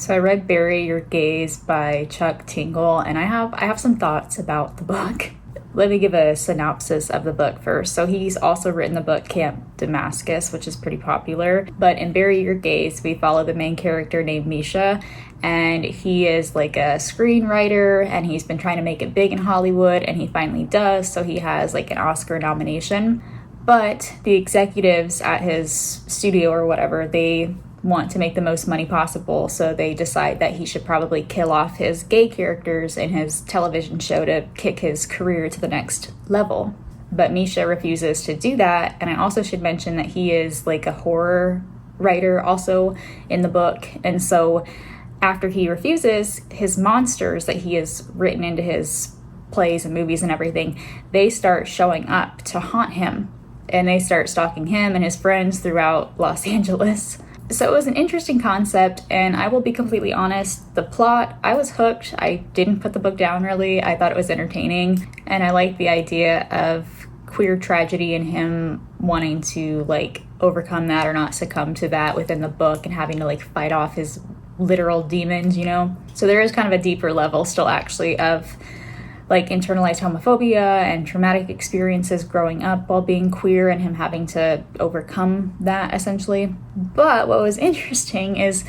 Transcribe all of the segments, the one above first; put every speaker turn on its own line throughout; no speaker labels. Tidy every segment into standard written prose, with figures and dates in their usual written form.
So I read Bury Your Gaze by Chuck Tingle, and I have some thoughts about the book. Let me give a synopsis of the book first. So he's also written the book Camp Damascus, which is pretty popular. But in Bury Your Gaze, we follow the main character named Misha, and he is like a screenwriter, and he's been trying to make it big in Hollywood, and he finally does. So he has like an Oscar nomination. But the executives at his studio or whatever, they want to make the most money possible, so they decide that he should probably kill off his gay characters in his television show to kick his career to the next level. But Misha refuses to do that, and I also should mention that he is like a horror writer also in the book, and so after he refuses, his monsters that he has written into his plays and movies and everything, they start showing up to haunt him, and they start stalking him and his friends throughout Los Angeles. So it was an interesting concept, and I will be completely honest, the plot, I was hooked. I didn't put the book down really. I thought it was entertaining, and I liked the idea of queer tragedy and him wanting to like overcome that or not succumb to that within the book and having to like fight off his literal demons, you know? So there is kind of a deeper level still actually of like internalized homophobia and traumatic experiences growing up while being queer and him having to overcome that essentially. But what was interesting is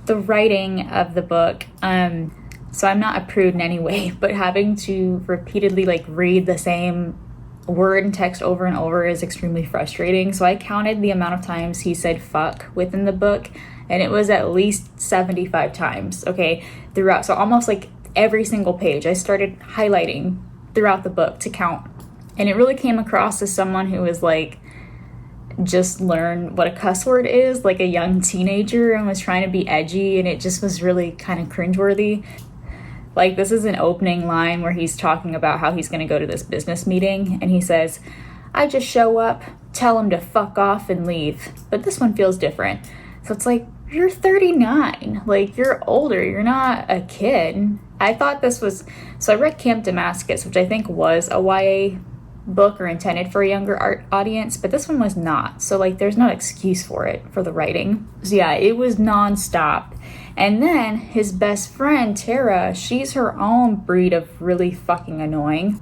the writing of the book. So I'm not a prude in any way, but having to repeatedly like read the same word and text over and over is extremely frustrating. So I counted the amount of times he said fuck within the book, and it was at least 75 times, okay, throughout. So almost like every single page I started highlighting throughout the book to count, and it really came across as someone who was like just learned what a cuss word is, like a young teenager, and was trying to be edgy, and it just was really kind of cringeworthy. Like, this is an opening line where he's talking about how he's going to go to this business meeting, and he says, I just show up, tell him to fuck off and leave, but this one feels different. So it's like, you're 39, like you're older, you're not a kid. I thought this was, so I read Camp Damascus, which I think was a YA book or intended for a younger art audience, but this one was not. So like there's no excuse for it, for the writing. So yeah, it was nonstop. And then his best friend, Tara, she's her own breed of really fucking annoying.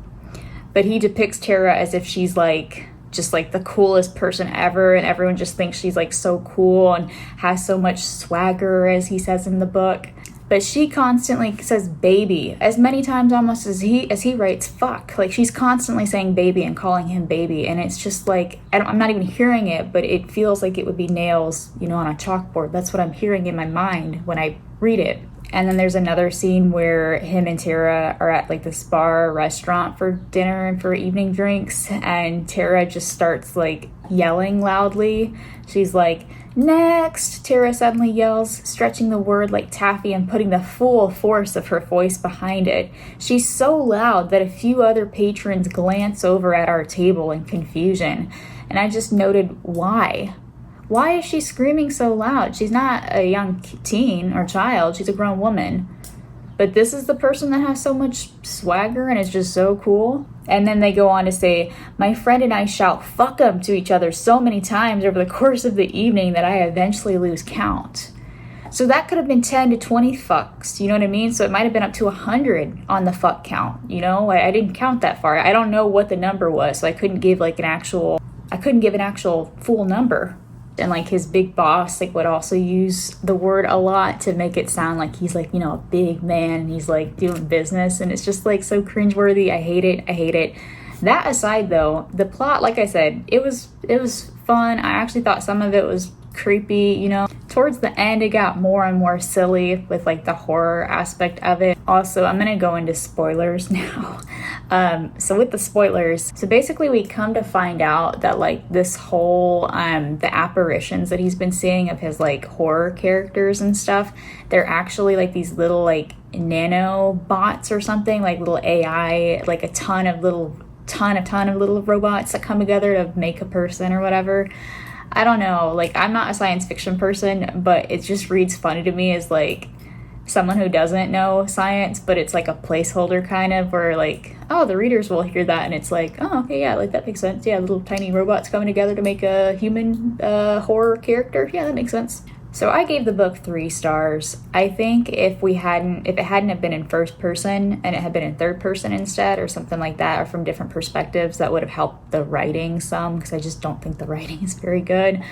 But he depicts Tara as if she's like, just like the coolest person ever, and everyone just thinks she's like so cool and has so much swagger, as he says in the book. But she constantly says baby, as many times almost as he writes fuck. Like she's constantly saying baby and calling him baby, and it's just like, I'm not even hearing it, but it feels like it would be nails, you know, on a chalkboard. That's what I'm hearing in my mind when I read it. And then there's another scene where him and Tara are at like this bar or restaurant for dinner and for evening drinks, and Tara just starts like yelling loudly. She's like, next! Tara suddenly yells, stretching the word like taffy and putting the full force of her voice behind it. She's so loud that a few other patrons glance over at our table in confusion. And I just noted, why? Why is she screaming so loud? She's not a young teen or child. She's a grown woman. But this is the person that has so much swagger and is just so cool. And then they go on to say, my friend and I shout fuck 'em to each other so many times over the course of the evening that I eventually lose count. So that could have been 10 to 20 fucks, you know what I mean? So it might have been up to 100 on the fuck count, you know? I didn't count that far. I don't know what the number was, so I couldn't give an actual full number. And like his big boss like would also use the word a lot to make it sound like he's like, you know, a big man and he's like doing business, and it's just like so cringeworthy. I hate it. That aside though, the plot, like I said, it was fun. I actually thought some of it was creepy, you know. Towards the end it got more and more silly with like the horror aspect of it. Also, I'm gonna go into spoilers now. So with the spoilers, so basically we come to find out that like this whole the apparitions that he's been seeing of his like horror characters and stuff, they're actually like these little like nano bots or something, like little AI, like a ton of little robots that come together to make a person or whatever. I don't know, like I'm not a science fiction person, but it just reads funny to me as like someone who doesn't know science, but it's like a placeholder kind of, where like, oh, the readers will hear that and it's like, oh, okay, yeah, like that makes sense. Yeah, little tiny robots coming together to make a human horror character. Yeah, that makes sense. So I gave the book 3 stars. I think if it hadn't have been in first person and it had been in third person instead or something like that, or from different perspectives, that would have helped the writing some, because I just don't think the writing is very good.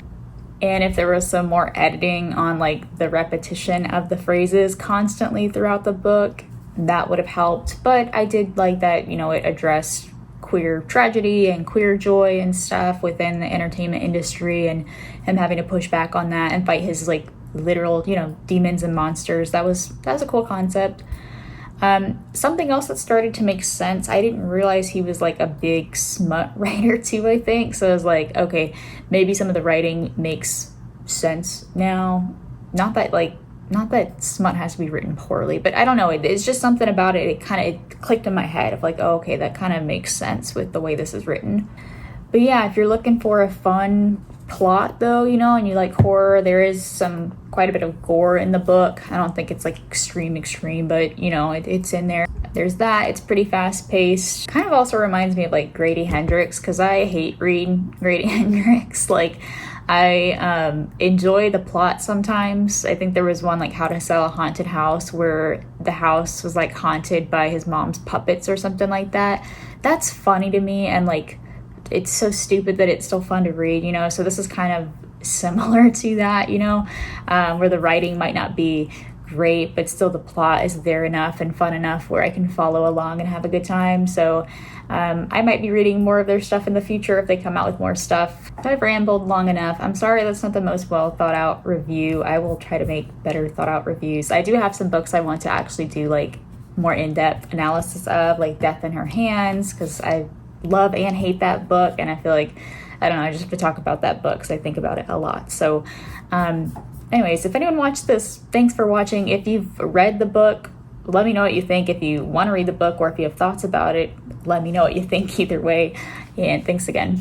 And if there was some more editing on like the repetition of the phrases constantly throughout the book, that would have helped. But I did like that, it addressed queer tragedy and queer joy and stuff within the entertainment industry, and him having to push back on that and fight his like literal, demons and monsters. That was a cool concept. Something else that started to make sense, I didn't realize he was like a big smut writer too, I think. So I was like, okay, maybe some of the writing makes sense now. Not that smut has to be written poorly, but I don't know. It's just something about it. It kind of clicked in my head of like, oh, okay, that kind of makes sense with the way this is written. But yeah, if you're looking for a fun plot though, and you like horror, there is quite a bit of gore in the book. I don't think it's like extreme, but it's in there. There's that. It's pretty fast paced. Kind of also reminds me of like Grady Hendrix, because I hate reading Grady Hendrix. Like, I enjoy the plot sometimes. I think there was one like How to Sell a Haunted House, where the house was like haunted by his mom's puppets or something like that. That's funny to me, and like it's so stupid that it's still fun to read, so this is kind of similar to that, where the writing might not be great, but still the plot is there enough and fun enough where I can follow along and have a good time. So I might be reading more of their stuff in the future if they come out with more stuff. I've rambled long enough. I'm sorry that's not the most well thought out review. I will try to make better thought out reviews. I do have some books I want to actually do like more in-depth analysis of, like Death in Her Hands, because I love and hate that book, and I feel like, I don't know, I just have to talk about that book because I think about it a lot. So anyways, if anyone watched this, thanks for watching. If you've read the book, let me know what you think. If you want to read the book, or if you have thoughts about it, let me know what you think either way. And thanks again.